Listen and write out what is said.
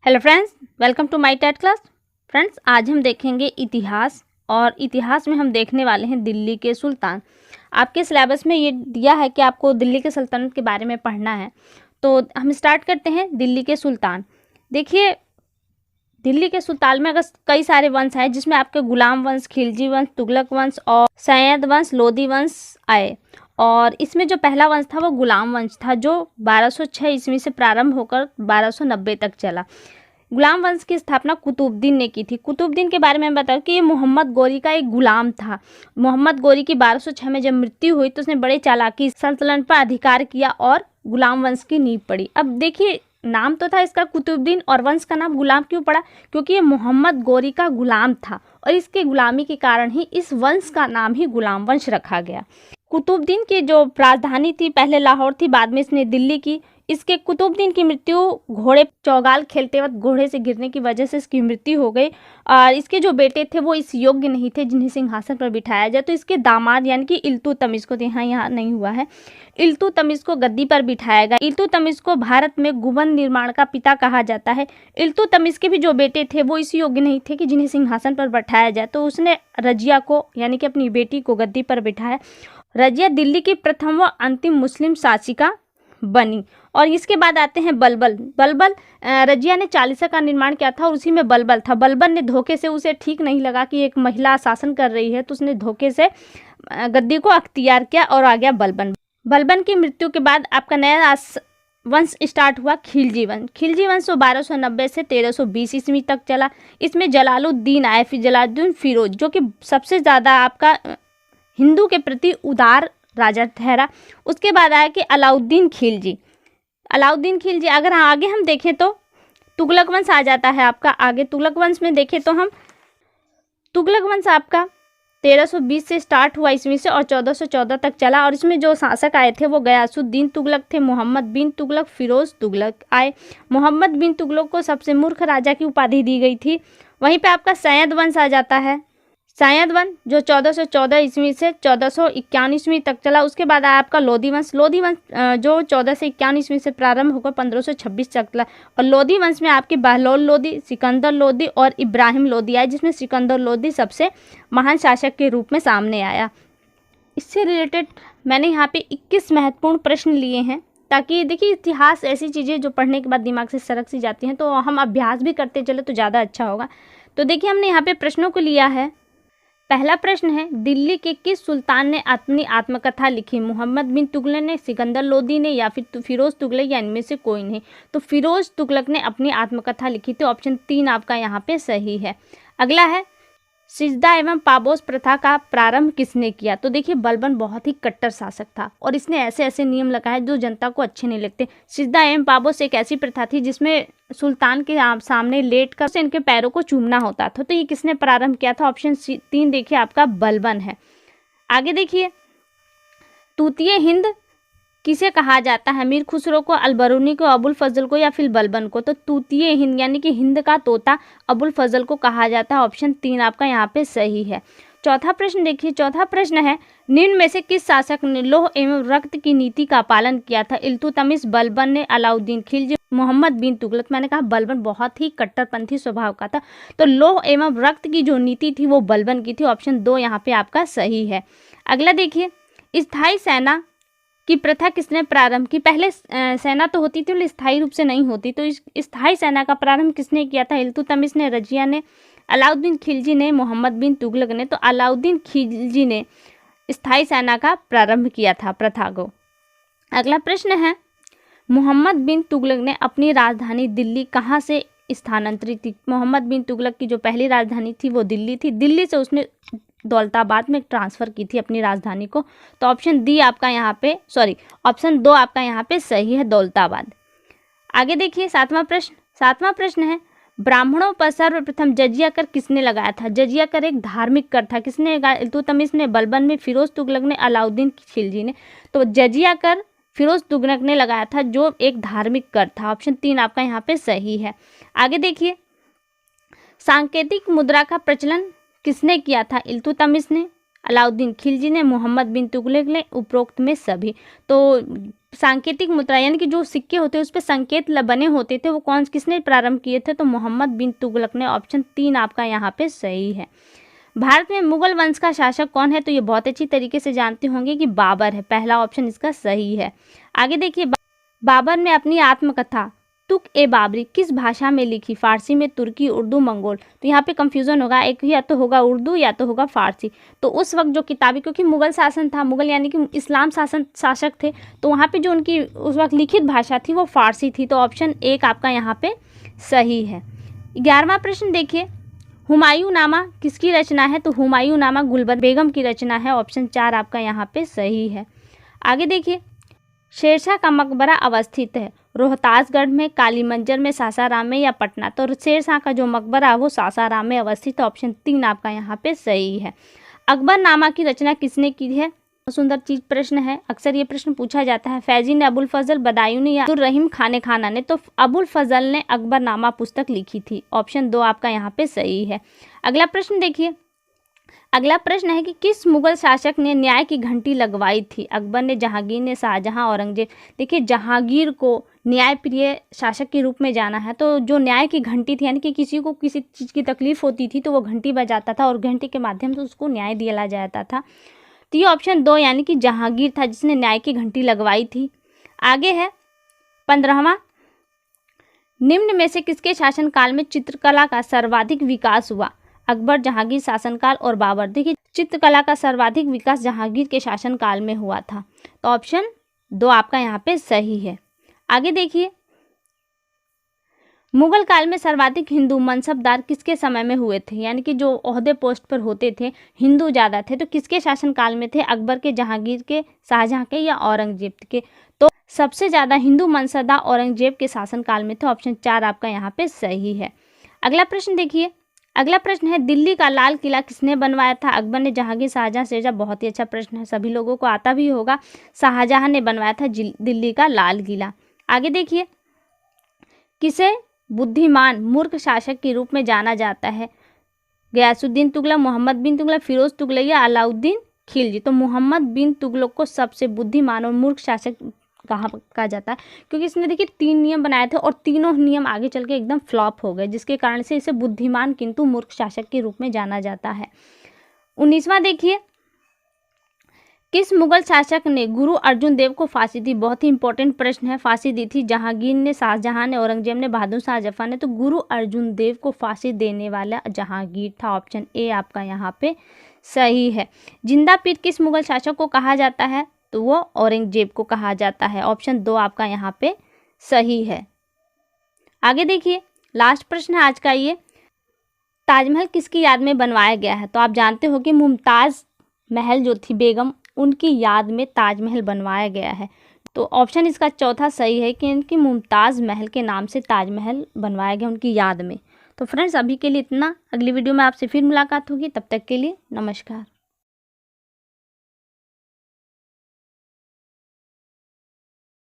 Hello friends, welcome to my TET class. Friends, आज हम देखेंगे इतिहास और इतिहास में हम देखने वाले हैं दिल्ली के सुल्तान। आपके सिलेबस में ये दिया है कि आपको दिल्ली के सल्तनत के बारे में पढ़ना है, तो हम स्टार्ट करते हैं दिल्ली के सुल्तान। देखिए, दिल्ली के सुल्तान में अगर कई सारे वंश हैं, जिसमें आपके गुलाम वंश, खिलजी वंश, तुगलक वंश और सैयद वंश, लोदी वंश आए। और इसमें जो पहला वंश था वो गुलाम वंश था, जो 1206 ईस्वी से प्रारंभ होकर 1290 तक चला। गुलाम वंश की स्थापना कुतुबुद्दीन ने की थी। कुतुबुद्दीन के बारे में बताऊं कि ये मोहम्मद गोरी का एक गुलाम था। मोहम्मद गोरी की 1206 में जब मृत्यु हुई तो उसने बड़े चालाकी सल्तनत पर अधिकार किया और गुलाम वंश की नींव पड़ी। अब देखिए, नाम तो था इसका कुतुबुद्दीन और वंश का नाम गुलाम क्यों पड़ा? क्योंकि ये मोहम्मद गोरी का गुलाम था और इसके गुलामी के कारण ही इस वंश का नाम ही गुलाम वंश रखा गया। कुतुबुद्दीन की जो राजधानी थी पहले लाहौर थी, बाद में इसने दिल्ली की। इसके कुतुबुद्दीन की मृत्यु घोड़े चौगाल खेलते वक्त घोड़े से गिरने की वजह से इसकी मृत्यु हो गई। और इसके जो बेटे थे वो इस योग्य नहीं थे जिन्हें सिंहासन पर बिठाया जाए, तो इसके दामाद यानी कि इल्तुतमिश को, यहाँ नहीं हुआ है, इल्तुतमिश को गद्दी पर बिठाया गया। इल्तुतमिश को भारत में गुंबद निर्माण का पिता कहा जाता है। इल्तुतमिश के भी जो बेटे थे वो इस योग्य नहीं थे कि जिन्हें सिंहासन पर बैठाया जाए, तो उसने रजिया को यानी कि अपनी बेटी को गद्दी पर बिठाया। रजिया दिल्ली की प्रथम व अंतिम मुस्लिम शासिका बनी। और इसके बाद आते हैं बलबल। रजिया ने चालीसा का निर्माण किया था और उसी में बलबल था। बलबल ने धोखे से, उसे ठीक नहीं लगा कि एक महिला शासन कर रही है, तो उसने धोखे से गद्दी को अख्तियार किया और आ गया बलबन। बलबन की मृत्यु के बाद आपका नया वंश स्टार्ट हुआ, खिलजी वंश। खिलजी वंश 1290 से 1320 ईस्वी तक चला। इसमें जलालुद्दीन आए, फिर जलालुद्दीन फिरोज, जो कि सबसे ज़्यादा आपका हिंदू के प्रति उदार राजा ठहरा। उसके बाद आया कि अलाउद्दीन खिलजी। अगर आगे हम देखें तो तुगलक वंश आ जाता है आपका आगे। तुगलक वंश में देखें तो हम तुगलक वंश आपका 1320 से स्टार्ट हुआ ईस्वी से और 1414 तक चला। और इसमें जो शासक आए थे वो गयासुद्दीन तुगलक थे, मोहम्मद बिन तुगलक, फिरोज तुगलक आए। मोहम्मद बिन तुगलक को सबसे मूर्ख राजा की उपाधि दी गई थी। वहीं पे आपका सैयद वंश आ जाता है। सैयद वंश जो 1414 ईस्वी से 1451 ईस्वी तक चला। उसके बाद आया आपका लोधी वंश। लोधी वंश जो 1451 ईस्वी से प्रारंभ होकर 1526 तक चला। और लोधी वंश में आपके बहलोल लोधी, सिकंदर लोधी और इब्राहिम लोधी आए, जिसमें सिकंदर लोधी सबसे महान शासक के रूप में सामने आया। इससे रिलेटेड मैंने यहाँ पे 21 महत्वपूर्ण प्रश्न लिए हैं, ताकि देखिए, इतिहास ऐसी चीज़ें जो पढ़ने के बाद दिमाग से सरक सी जाती हैं, तो हम अभ्यास भी करते चले तो ज़्यादा अच्छा होगा। तो देखिए, हमने यहाँ पे प्रश्नों को लिया है। पहला प्रश्न है, दिल्ली के किस सुल्तान ने अपनी आत्मकथा लिखी? मोहम्मद बिन तुगलक ने, सिकंदर लोदी ने, या फिर फिरोज तुगलक, या इनमें से कोई नहीं? तो फिरोज तुगलक ने अपनी आत्मकथा लिखी थी। ऑप्शन 3 आपका यहाँ पे सही है। अगला है, सिजदा एवं पाबोस प्रथा का प्रारंभ किसने किया? तो देखिए, बलबन बहुत ही कट्टर शासक था और इसने ऐसे ऐसे नियम लगाए जो जनता को अच्छे नहीं लगते। सिजदा एवं पाबोस एक ऐसी प्रथा थी जिसमें सुल्तान के सामने लेट कर से इनके पैरों को चूमना होता था। तो ये किसने प्रारंभ किया था? ऑप्शन 3 देखिए आपका बलबन है। आगे देखिए, तूतीय हिंद किसे कहा जाता है? मीर खुसरो को, अलबरूनी को, अबुल फजल को, या फिर बलबन को? तो तूतीय हिंद यानी कि हिंद का तोता अबुल फजल को कहा जाता है। ऑप्शन 3 आपका यहाँ पे सही है। चौथा प्रश्न देखिए, चौथा प्रश्न है, निम्न में से किस शासक ने लौह एवं रक्त की नीति का पालन किया था? इल्तुतमिश, बलबन ने, अलाउद्दीन खिलजी, मोहम्मद बिन तुगलक? मैंने कहा बलबन बहुत ही कट्टरपंथी स्वभाव का था, तो लौह एवं रक्त की जो नीति थी वो बलबन की थी। ऑप्शन 2 यहाँ पे आपका सही है। अगला देखिए, स्थायी सेना की प्रथा किसने प्रारंभ की? पहले सेना तो होती थी लेकिन स्थायी रूप से नहीं होती, तो इस स्थायी सेना का प्रारंभ किसने किया था? इल्तुतमिश ने, रजिया ने, अलाउद्दीन खिलजी ने, मोहम्मद बिन तुगलक ने? तो अलाउद्दीन खिलजी ने स्थायी सेना का प्रारंभ किया था प्रथा को। अगला प्रश्न है, मोहम्मद बिन तुगलक ने अपनी राजधानी दिल्ली कहाँ से स्थानांतरित की? मोहम्मद बिन तुगलक की जो पहली राजधानी थी वो दिल्ली थी। दिल्ली से उसने दौलताबाद में ट्रांसफ़र की थी अपनी राजधानी को। तो ऑप्शन 2 आपका यहाँ पे सही है, दौलताबाद। आगे देखिए, सातवां प्रश्न है, ब्राह्मणों पर सर्वप्रथम जजिया कर किसने लगाया था? जजिया कर एक धार्मिक कर था। किसने लगाया? इल्तुतमिश ने, बलबन ने, फिरोज तुगलक ने, अलाउद्दीन खिलजी ने? तो जजिया कर फिरोज तुगलक ने लगाया था, जो एक धार्मिक कर था। ऑप्शन 3 आपका यहाँ पे सही है। आगे देखिए, सांकेतिक मुद्रा का प्रचलन किसने किया था? इल्तुतमिश ने, अलाउद्दीन खिलजी ने, मोहम्मद बिन तुगलक ने, उपरोक्त में सभी? तो सांकेतिक मुद्रा यानी कि जो सिक्के होते हैं उस पर संकेत बने होते थे, वो किसने प्रारंभ किए थे? तो मोहम्मद बिन तुगलक ने। ऑप्शन 3 आपका यहाँ पे सही है। भारत में मुगल वंश का शासक कौन है? तो ये बहुत अच्छी तरीके से जानते होंगे कि बाबर है। पहला ऑप्शन इसका सही है। आगे देखिए, बाबर ने अपनी आत्मकथा तुक ए बाबरी किस भाषा में लिखी? फारसी में, तुर्की, उर्दू, मंगोल। तो यहाँ पे कंफ्यूजन होगा, एक या तो होगा उर्दू या तो होगा फारसी। तो उस वक्त जो किताबें, क्योंकि मुगल शासन था, मुगल यानी कि इस्लाम शासक थे, तो वहाँ पे जो उनकी उस वक्त लिखित भाषा थी वो फारसी थी। तो ऑप्शन 1 आपका यहाँ पे सही है। 11वां प्रश्न देखिए, हुमायूं नामा किसकी रचना है? तो हुमायूं नामा गुलबर्गा बेगम की रचना है। ऑप्शन 4 आपका यहाँ पे सही है। आगे देखिए, शेरशाह का मकबरा अवस्थित है रोहतासगढ़ में, काली मंजर में, सासाराम में या पटना? तो शेरशाह का जो मकबरा है वो सासाराम में अवस्थित है। ऑप्शन 3 आपका यहाँ पे सही है। अकबरनामा की रचना किसने की है? सुंदर चीज प्रश्न है, अक्सर ये प्रश्न पूछा जाता है। फैजी ने, अबुल फजल बदायूनी या अब्दुल रहीम खाने खाना ने? तो अबुल फजल ने अकबरनामा पुस्तक लिखी थी। ऑप्शन 2 आपका यहाँ पे सही है। अगला प्रश्न देखिए, अगला प्रश्न है कि किस मुगल शासक ने न्याय की घंटी लगवाई थी? अकबर ने, जहांगीर ने, शाहजहां, औरंगजेब? देखिए, जहांगीर को न्यायप्रिय शासक के रूप में जाना है, तो जो न्याय की घंटी थी यानी कि किसी को किसी चीज़ की तकलीफ होती थी तो वो घंटी बजाता था और घंटी के माध्यम से उसको न्याय दिया जाता था। तो ये ऑप्शन 2 यानी कि जहांगीर था जिसने न्याय की घंटी लगवाई थी। आगे है 15वां, निम्न में से किसके शासनकाल में चित्रकला का सर्वाधिक विकास हुआ? अकबर, जहांगीर, शासनकाल और बाबर? देखिए, चित्रकला का सर्वाधिक विकास जहांगीर के शासनकाल में हुआ था। तो ऑप्शन 2 आपका यहाँ पे सही है। आगे देखिए, मुगल काल में सर्वाधिक हिंदू मनसबदार किसके समय में हुए थे? यानी कि जो ओहदे पोस्ट पर होते थे हिंदू ज़्यादा थे, तो किसके शासनकाल में थे? अकबर के, जहांगीर के, शाहजहां के या औरंगजेब के? तो सबसे ज़्यादा हिंदू मनसबदार औरंगजेब के शासनकाल में थे। ऑप्शन 4 आपका यहाँ पे सही है। अगला प्रश्न देखिए, अगला प्रश्न है, दिल्ली का लाल किला किसने बनवाया था? अकबर ने, जहांगीर, शाहजहां, शेरशाह? बहुत ही अच्छा प्रश्न है, सभी लोगों को आता भी होगा। शाहजहां ने बनवाया था दिल्ली का लाल किला। आगे देखिए, किसे बुद्धिमान मूर्ख शासक के रूप में जाना जाता है? गयासुद्दीन तुगलक, मोहम्मद बिन तुगलक, फिरोज तुगलक या अलाउद्दीन खिलजी? तो मोहम्मद बिन तुगलक को सबसे बुद्धिमान और मूर्ख शासक कहा जाता है, क्योंकि इसने देखिए 3 नियम बनाए थे और तीनों नियम आगे चल के एकदम फ्लॉप हो गए, जिसके कारण से इसे बुद्धिमान किंतु मूर्ख शासक के रूप में जाना जाता है। 19वां देखिए, किस मुगल शासक ने गुरु अर्जुन देव को फांसी दी? बहुत ही इंपॉर्टेंट प्रश्न है। फांसी दी थी जहांगीर ने, शाहजहां ने, औरंगजेब ने, बहादुर शाह जफर ने? तो गुरु अर्जुन देव को फांसी देने वाला जहांगीर था। ऑप्शन ए आपका यहाँ पे सही है। जिंदा पीर किस मुगल शासक को कहा जाता है? तो वो औरंगजेब को कहा जाता है। ऑप्शन 2 आपका यहाँ पे सही है। आगे देखिए, लास्ट प्रश्न है आज का ये, ताजमहल किसकी याद में बनवाया गया है? तो आप जानते हो कि मुमताज़ महल जो थी बेगम, उनकी याद में ताजमहल बनवाया गया है। तो ऑप्शन इसका चौथा सही है कि इनकी मुमताज़ महल के नाम से ताजमहल बनवाया गया उनकी याद में। तो फ्रेंड्स, अभी के लिए इतना। अगली वीडियो में आपसे फिर मुलाकात होगी, तब तक के लिए नमस्कार।